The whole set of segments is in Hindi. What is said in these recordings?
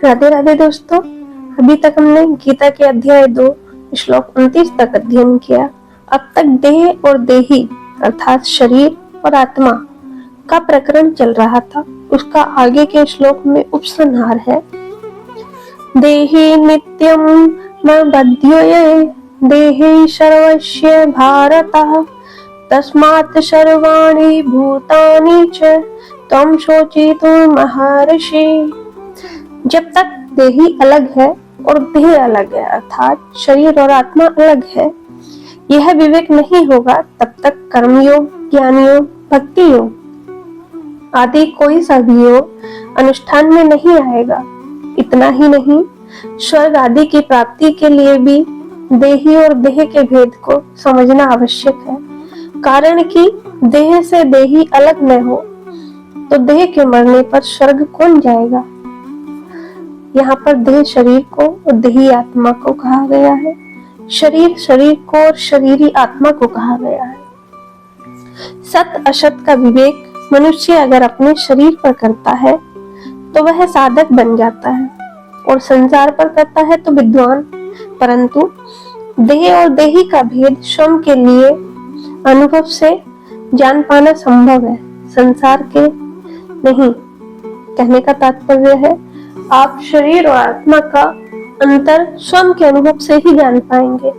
राधे राधे दोस्तों, अभी तक हमने गीता के अध्याय 2 श्लोक 29 तक अध्ययन किया। अब तक देह और देही अर्थात शरीर और आत्मा का प्रकरण चल रहा था। उसका आगे के श्लोक में उपसंहार है। देहि नित्यं न बध्यते देहि सर्वस्य भारतः तस्मात् सर्वाणि भूतानि च त्वं शोचितुं महर्षि। जब तक देही अलग है और देह अलग है अर्थात शरीर और आत्मा अलग है, यह विवेक नहीं होगा तब तक कर्मयोग, ज्ञान योग, भक्ति योग आदि कोई सा भी योग अनुष्ठान में नहीं आएगा। इतना ही नहीं, स्वर्ग आदि की प्राप्ति के लिए भी देही और देह के भेद को समझना आवश्यक है। कारण कि देह से देही अलग न हो तो देह के मरने पर स्वर्ग कौन जाएगा। यहाँ पर देह शरीर को और देही आत्मा को कहा गया है। शरीर शरीर को और शरीरी आत्मा को कहा गया है। सत असत का विवेक मनुष्य अगर अपने शरीर पर करता है तो वह साधक बन जाता है और संसार पर करता है तो विद्वान। परंतु देह और देही का भेद स्वयं के लिए अनुभव से जान पाना संभव है, संसार के नहीं। कहने का तात्पर्य है, आप शरीर और आत्मा का अंतर स्वयं के अनुभव से ही जान पाएंगे,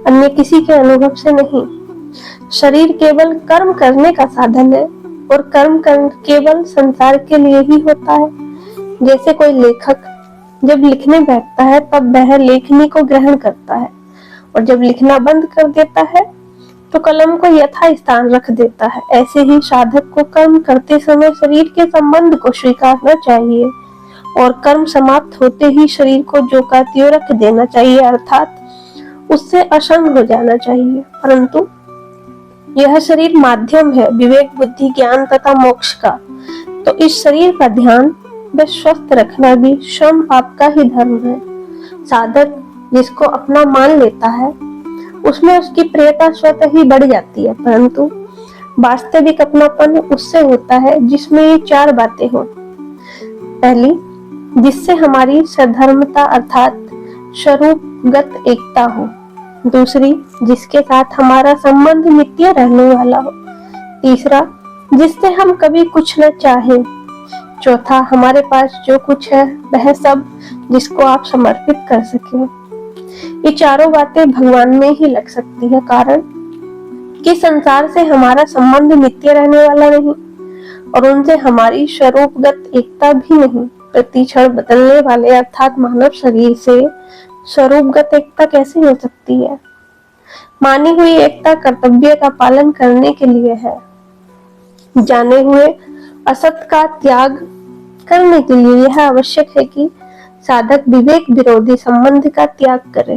अन्य किसी के अनुभव से नहीं। शरीर केवल कर्म करने का साधन है और कर्म केवल संसार के लिए ही होता है। जैसे कोई लेखक जब लिखने बैठता है तब वह लेखनी को ग्रहण करता है और जब लिखना बंद कर देता है तो कलम को यथा स्थान रख देता है। ऐसे ही साधक को कर्म करते समय शरीर के संबंध को स्वीकारना चाहिए और कर्म समाप्त होते ही शरीर को जो का त्यों रख देना चाहिए, अर्थात उससे असंग हो जाना चाहिए। परंतु यह शरीर माध्यम है विवेक, बुद्धि, ज्ञान तथा मोक्ष का, तो इस शरीर का ध्यान व स्वस्थ रखना भी स्वयं आपका ही धर्म है। साधक जिसको अपना मान लेता है उसमें उसकी प्रियता स्वतः ही बढ़ जाती है, परंतु वास्तविक अपनापन उससे होता है जिसमें ये 4 बातें हो। पहली, जिससे हमारी सधर्मता अर्थात स्वरूपगत एकता हो। दूसरी, जिसके साथ हमारा संबंध नित्य रहने वाला हो। तीसरा, जिससे हम कभी कुछ न चाहें। चौथा, हमारे पास जो कुछ है वह सब जिसको आप समर्पित कर सके। ये 4 बातें भगवान में ही लग सकती है, कारण कि संसार से हमारा संबंध नित्य रहने वाला नहीं और उनसे हमारी स्वरूपगत एकता भी नहीं। प्रति क्षण बदलने वाले अर्थात मानव शरीर से स्वरूपगत एकता कैसे हो सकती है। मानी हुई एकता कर्तव्य का पालन करने के लिए है, जाने हुए असत का त्याग करने के लिए यह आवश्यक है कि साधक विवेक विरोधी संबंध का त्याग करे।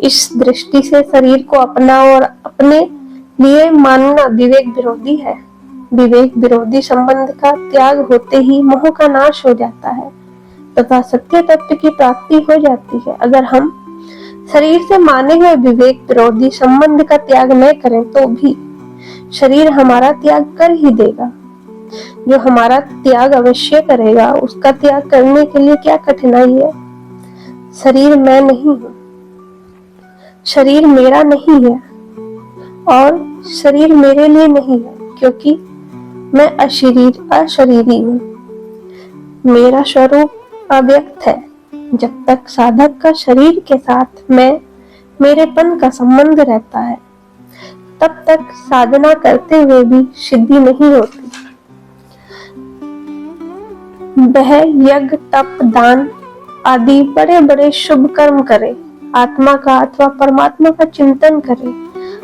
इस दृष्टि से शरीर को अपना और अपने लिए मानना विवेक विरोधी है। विवेक विरोधी संबंध का त्याग होते ही मोह का नाश हो जाता है तथा सत्य तत्व की प्राप्ति हो जाती है। अगर हम शरीर से माने हुए विवेक विरोधी संबंध का त्याग न करें तो भी शरीर हमारा त्याग कर ही देगा। जो हमारा त्याग अवश्य करेगा, उसका त्याग करने के लिए क्या कठिनाई है। शरीर मैं नहीं हूँ, शरीर मेरा नहीं है और शरीर मेरे लिए नहीं है, क्योंकि मैं अशरीरी हूँ। मेरा स्वरूप अव्यक्त है। जब तक साधक का शरीर के साथ मैं मेरेपन का संबंध रहता है तब तक साधना करते हुए भी सिद्धि नहीं होती। वह यज्ञ, तप, दान आदि बड़े बड़े शुभ कर्म करे, आत्मा का अथवा परमात्मा का चिंतन करे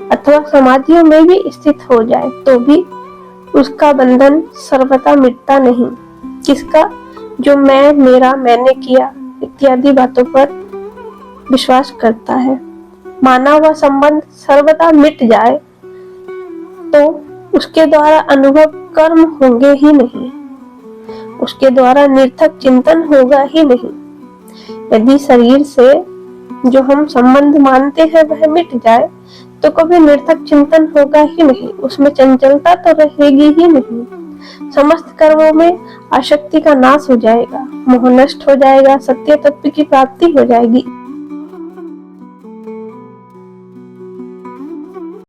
अथवा समाधियों में भी स्थित हो जाए तो भी उसका बंधन सर्वथा मिटता नहीं। किसका? जो मैं, मेरा, मैंने किया इत्यादि बातों पर विश्वास करता है। माना हुआ संबंध सर्वथा मिट जाए तो उसके द्वारा अनुभव कर्म होंगे ही नहीं, उसके द्वारा निरर्थक चिंतन होगा ही नहीं। यदि शरीर से जो हम संबंध मानते हैं वह मिट जाए तो कभी निरर्थक चिंतन होगा ही नहीं, उसमें चंचलता तो रहेगी ही नहीं। समस्त कर्मों में आसक्ति का नाश हो जाएगा। मोह नष्ट हो जाएगा, सत्य तत्व की प्राप्ति हो जाएगी।